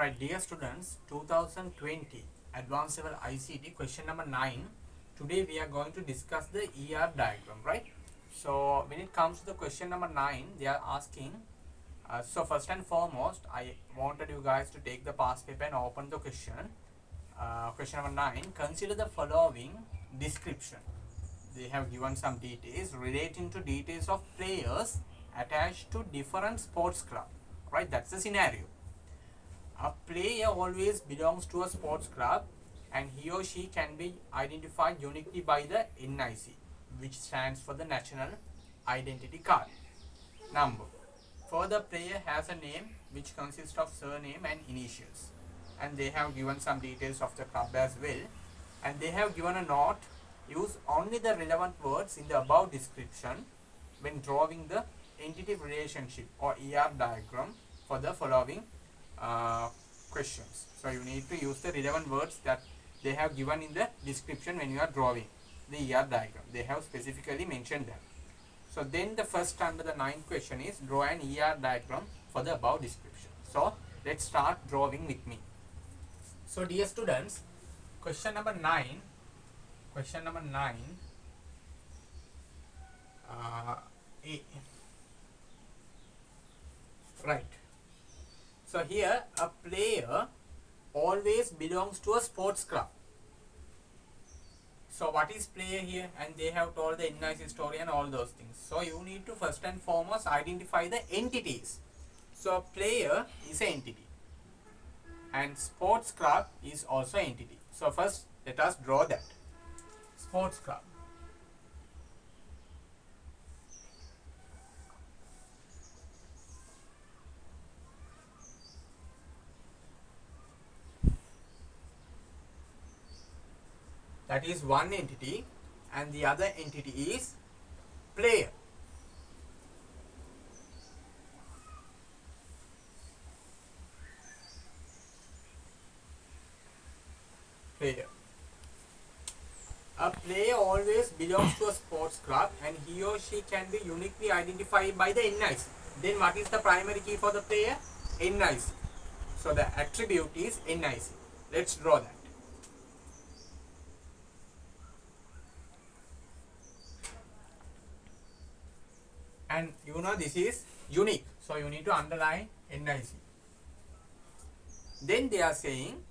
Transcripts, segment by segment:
Right, dear students, 2020 Advanced Level ICT question number 9. Today we are going to discuss the ER diagram, right? So when it comes to the question number 9, they are asking, so first and foremost, I wanted you guys to take the past paper and open the question. Question number 9, consider the following description. They have given some details relating to details of players attached to different sports club, right? That's the scenario. A player always belongs to a sports club and he or she can be identified uniquely by the NIC, which stands for the National Identity Card number. Further, player has a name which consists of surname and initials, and they have given some details of the club as well, and they have given a note: use only the relevant words in the above description when drawing the entity relationship or ER diagram for the following questions. So you need to use the relevant words that they have given in the description when you are drawing the ER diagram. They have specifically mentioned that. So then the first under the ninth question is draw an ER diagram for the above description. So let's start drawing with me. So dear students, question number 9, A. Right. So here a player always belongs to a sports club. So what is player here? And they have told the NIC story and all those things. So you need to first and foremost identify the entities. So player is an entity and sports club is also an entity. So first let us draw that. Sports club. That is one entity, and the other entity is player. Player. A player always belongs to a sports club and he or she can be uniquely identified by the NIC. Then what is the primary key for the player? NIC. So the attribute is NIC. Let's draw that. And you know this is unique, so you need to underline NIC. Then they are saying,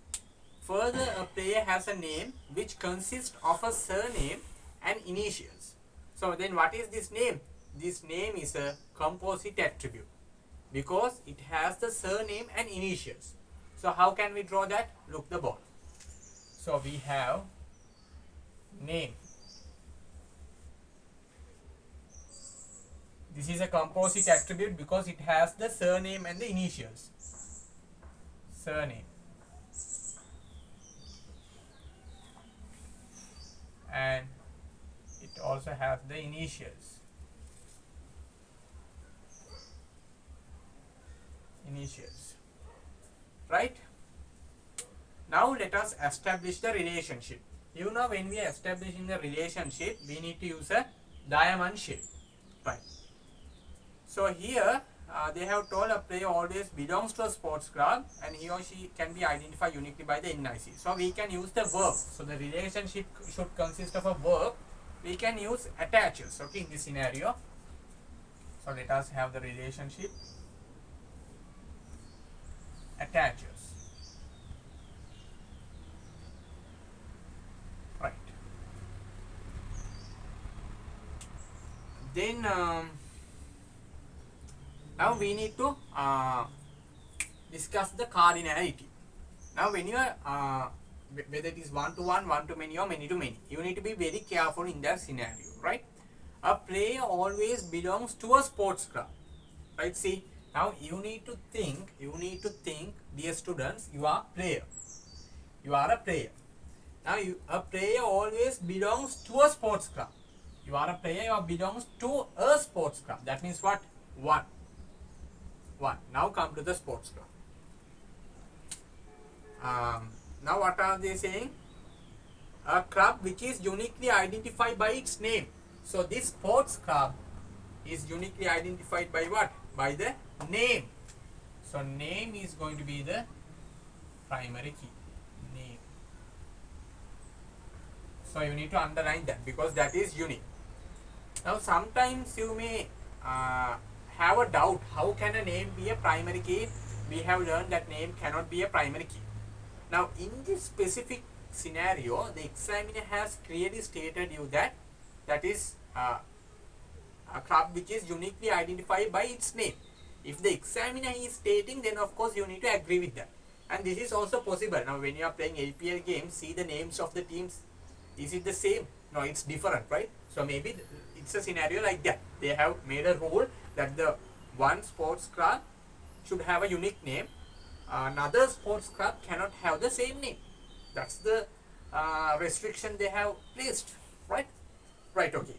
further a player has a name which consists of a surname and initials. So then what is this name? This name is a composite attribute because it has the surname and initials. So how can we draw that? Look the board. So we have name. This is a composite attribute because it has the surname and the initials. Surname. And it also has the initials. Right? Now let us establish the relationship. You know, when we are establishing the relationship, we need to use a diamond shape. Right. So here they have told a player always belongs to a sports club and he or she can be identified uniquely by the NIC. So we can use the verb. So the relationship should consist of a verb. We can use attaches, okay, in this scenario. So let us have the relationship attaches. Right. Then now we need to discuss the cardinality. Now when you are whether it is one-to-one, one-to-many or many-to-many, you need to be very careful in that scenario, right? A player always belongs to a sports club, right? See, now you need to think, dear students, you are a player. Now a player always belongs to a sports club. You are a player, you belongs to a sports club. That means what? One. Now come to the sports club. Now what are they saying? A club which is uniquely identified by its name. So this sports club is uniquely identified by what? By the name. So name is going to be the primary key name. So you need to underline that because that is unique. Now sometimes you may have a doubt, how can a name be a primary key? We have learned that name cannot be a primary key. Now in this specific scenario, the examiner has clearly stated you that that is a club which is uniquely identified by its name. If the examiner is stating, then of course you need to agree with that. And this is also possible. Now when you are playing LPL games, see the names of the teams. Is it the same? No, it's different, right? So maybe it's a scenario like that. They have made a rule that the one sports club should have a unique name. Another sports club cannot have the same name. That's the restriction they have placed, right? Right, okay.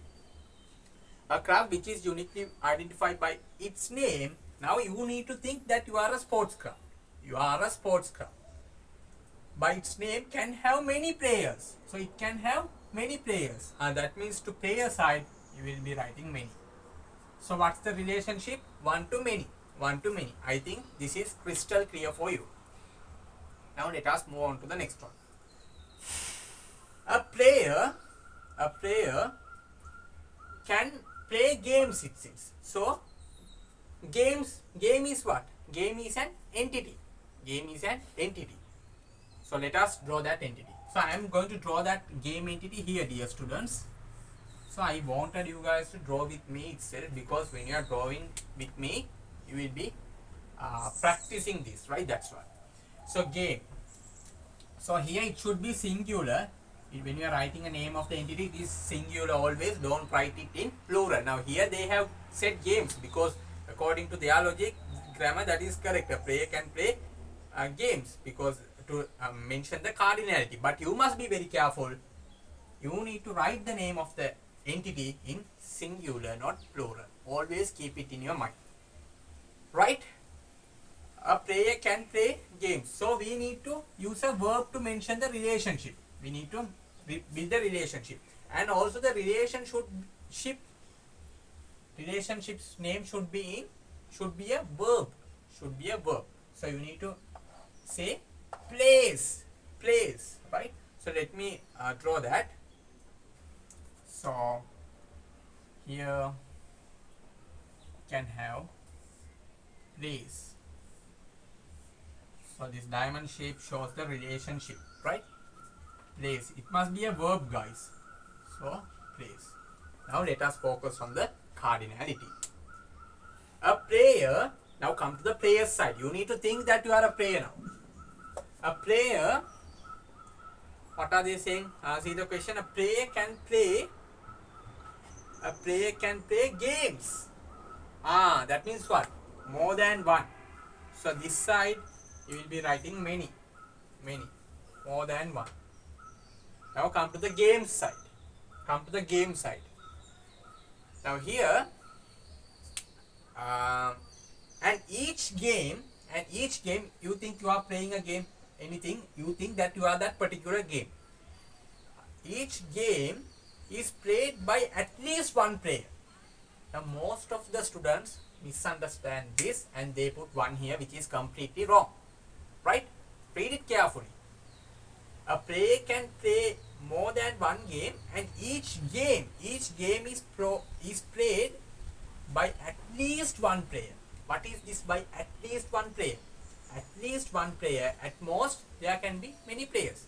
A club which is uniquely identified by its name, now you need to think that you are a sports club. You are a sports club. By its name can have many players. So it can have many players. That means to player side, you will be writing many. So what's the relationship? One to many. One to many. I think this is crystal clear for you. Now let us move on to the next one. A player can play games, it seems. So game is what? Game is an entity. Game is an entity. So let us draw that entity. So I am going to draw that game entity here, dear students. So I wanted you guys to draw with me itself, because when you are drawing with me, you will be practicing this, right? That's why. So game. So here it should be singular. When you are writing a name of the entity, it is singular always. Don't write it in plural. Now here they have said games because according to their logic, grammar, that is correct. A player can play games because to mention the cardinality. But you must be very careful. You need to write the name of the entity in singular, not plural. Always keep it in your mind. Right? A player can play games. So we need to use a verb to mention the relationship. We need to build the relationship. And also the relationship's name should be a verb. Should be a verb. So you need to say plays, right? So let me draw that. So here can have plays. So this diamond shape shows the relationship, right? Plays. It must be a verb, guys. So plays. Now let us focus on the cardinality. A player. Now come to the player side. You need to think that you are a player now. A player. What are they saying? See the question. A player can play games. That means what? More than one. So this side you will be writing many. More than one. Now come to the game side. Now here, and each game, you think you are playing a game, anything, you think that you are that particular game. Each game is played by at least one player. Now most of the students misunderstand this and they put one here, which is completely wrong. Right? Read it carefully. A player can play more than one game, and each game is played by at least one player. What is this by at least one player? At least one player. At most there can be many players.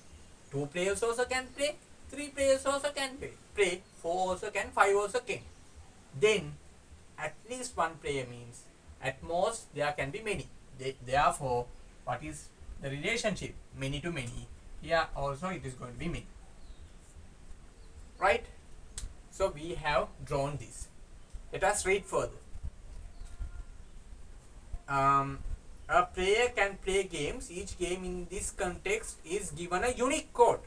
2 players also can play. 3 players also can play. 4 also can. 5 also can. Then at least one player means at most there can be many. Therefore, what is the relationship? Many to many. Here also it is going to be many. Right? So we have drawn this. Let us read further. A player can play games. Each game in this context is given a unique code.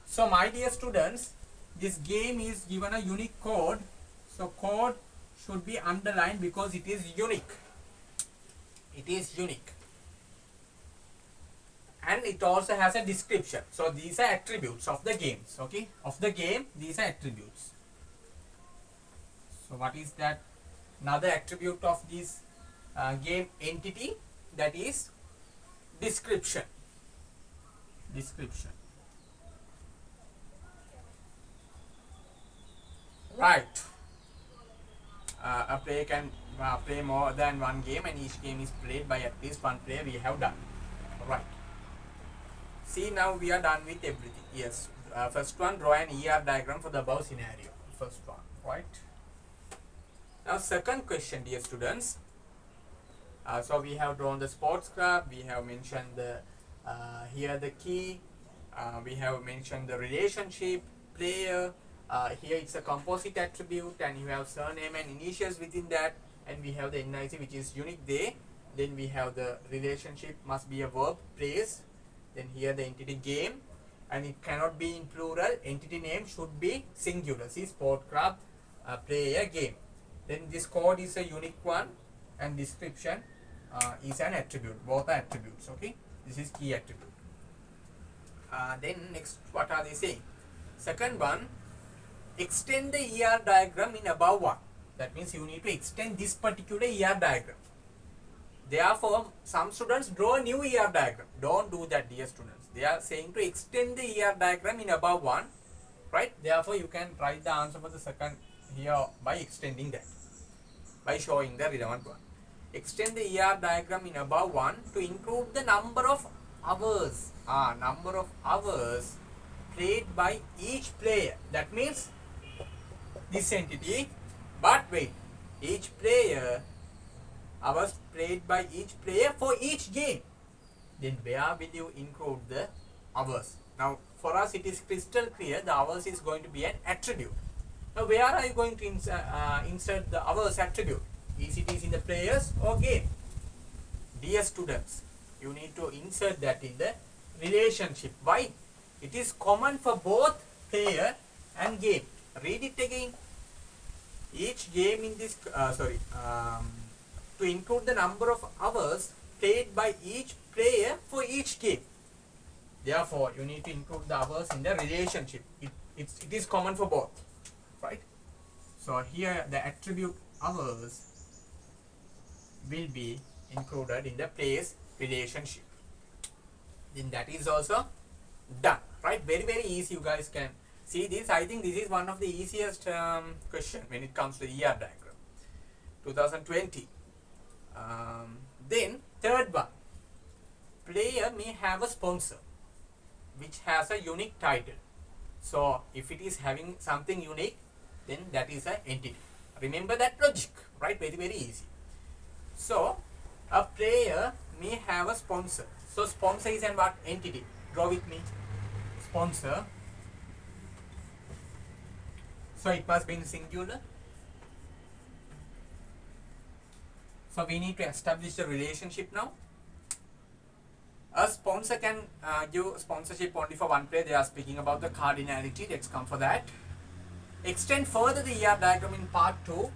So my dear students, this game is given a unique code. So code should be underlined because it is unique. It is unique. And it also has a description. So these are attributes of the games. Okay, of the game, these are attributes. So what is that? Another attribute of this game entity, that is description. description. Right. A player can play more than one game, and each game is played by at least one player. We have done. Right. See, now we are done with everything. Yes. First one, draw an ER diagram for the above scenario. First one. Right. Now, second question, dear students. So we have drawn the sports club. We have mentioned the here the key. We have mentioned the relationship, player. Here it's a composite attribute, and you have surname and initials within that, and we have the NIC, which is unique there. Then we have the relationship must be a verb, place. Then here the entity game, and it cannot be in plural. Entity name should be singular. See, sport club, player, game. Then this code is a unique one, and description is an attribute. Both are attributes. Okay, this is key attribute. Then next, what are they saying? Second one, extend the ER diagram in above one. That means you need to extend this particular ER diagram. Therefore, some students draw a new ER diagram. Don't do that, dear students. They are saying to extend the ER diagram in above one, right? Therefore, you can write the answer for the second here by extending that, by showing the relevant one. Extend the ER diagram in above one to include the number of hours. Number of hours played by each player. That means this entity, but wait, each player, hours played by each player for each game. Then where will you include the hours? Now for us it is crystal clear, the hours is going to be an attribute. Now where are you going to insert the hours attribute? Is it is in the players or game? Dear students, you need to insert that in the relationship. Why? It is common for both player and game. Read it again. Each game in this, to include the number of hours played by each player for each game. Therefore, you need to include the hours in the relationship. It is common for both, right? So here the attribute hours will be included in the place relationship. Then that is also done, right? Very, very easy. You guys can see this. I think this is one of the easiest question when it comes to ER diagram. 2020. Then third one, player may have a sponsor which has a unique title. So if it is having something unique, then that is an entity. Remember that logic, right? Very, very easy. So a player may have a sponsor. So sponsor is an what? Entity. Draw with me. Sponsor. So it must be in singular. So we need to establish the relationship now. A sponsor can give sponsorship only for one player. They are speaking about the cardinality. Let's come for that. Extend further the ER diagram in part 2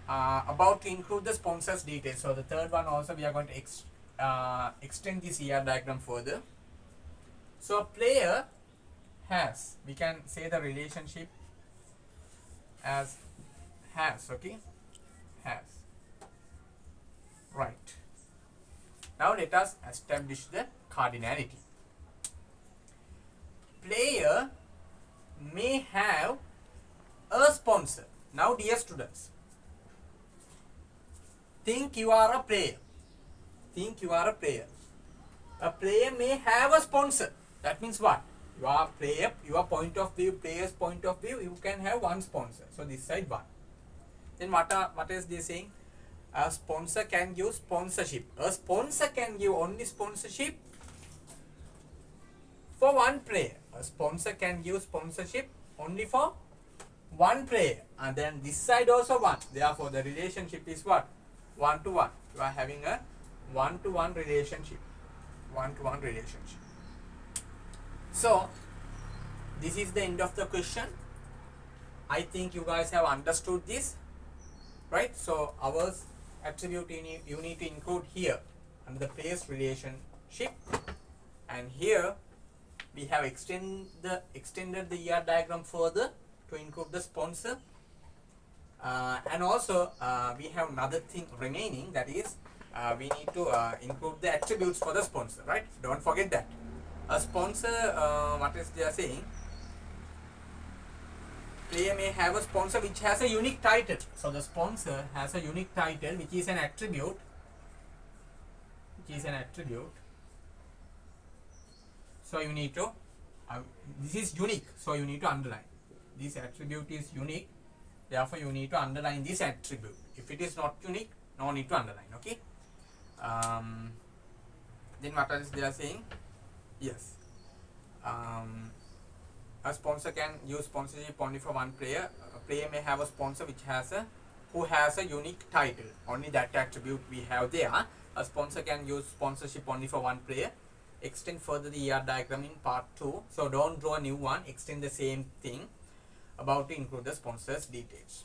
about to include the sponsor's details. So the third one also we are going to extend this ER diagram further. So a player has, we can say the relationship as has, okay? Has. Right. Now let us establish the cardinality. Player may have a sponsor. Now dear students, think you are a player. Think you are a player. A player may have a sponsor. That means what? You are a player, your point of view, player's point of view, you can have one sponsor. So this side one. Then what is they saying? A sponsor can give sponsorship. A sponsor can give only sponsorship for one player. A sponsor can give sponsorship only for one player. And then this side also one. Therefore the relationship is what? 1 to 1. You are having a 1 to 1 relationship. 1 to 1 relationship. So this is the end of the question. I think you guys have understood this, right? So hours attribute you need to include here under the place relationship, and here we have extended the ER diagram further to include the sponsor, and also we have another thing remaining, that is we need to include the attributes for the sponsor, right? Don't forget that. A sponsor, what is they are saying? Player may have a sponsor which has a unique title. So the sponsor has a unique title, which is an attribute. So you need to, this is unique. So you need to underline. This attribute is unique. Therefore, you need to underline this attribute. If it is not unique, no need to underline. Okay. Then what else they are saying? Yes. A sponsor can use sponsorship only for one player. A player may have a sponsor who has a unique title. Only that attribute we have there. A sponsor can use sponsorship only for one player. Extend further the ER diagram in part 2. So don't draw a new one. Extend the same thing. About to include the sponsor's details.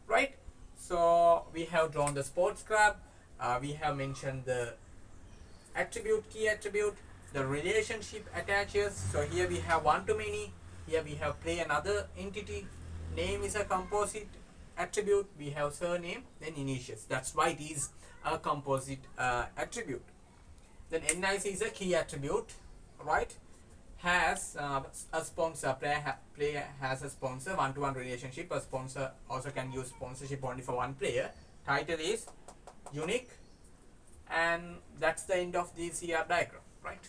Right? So we have drawn the sports club. We have mentioned the attribute, key attribute, the relationship attaches. So here we have one to many. Here we have play another entity. Name is a composite attribute. We have surname, then initials. That's why it is a composite attribute. Then NIC is a key attribute, right? Has a sponsor. Player has a sponsor, one-to-one relationship. A sponsor also can use sponsorship only for one player. Title is unique, and that's the end of the CR diagram, right?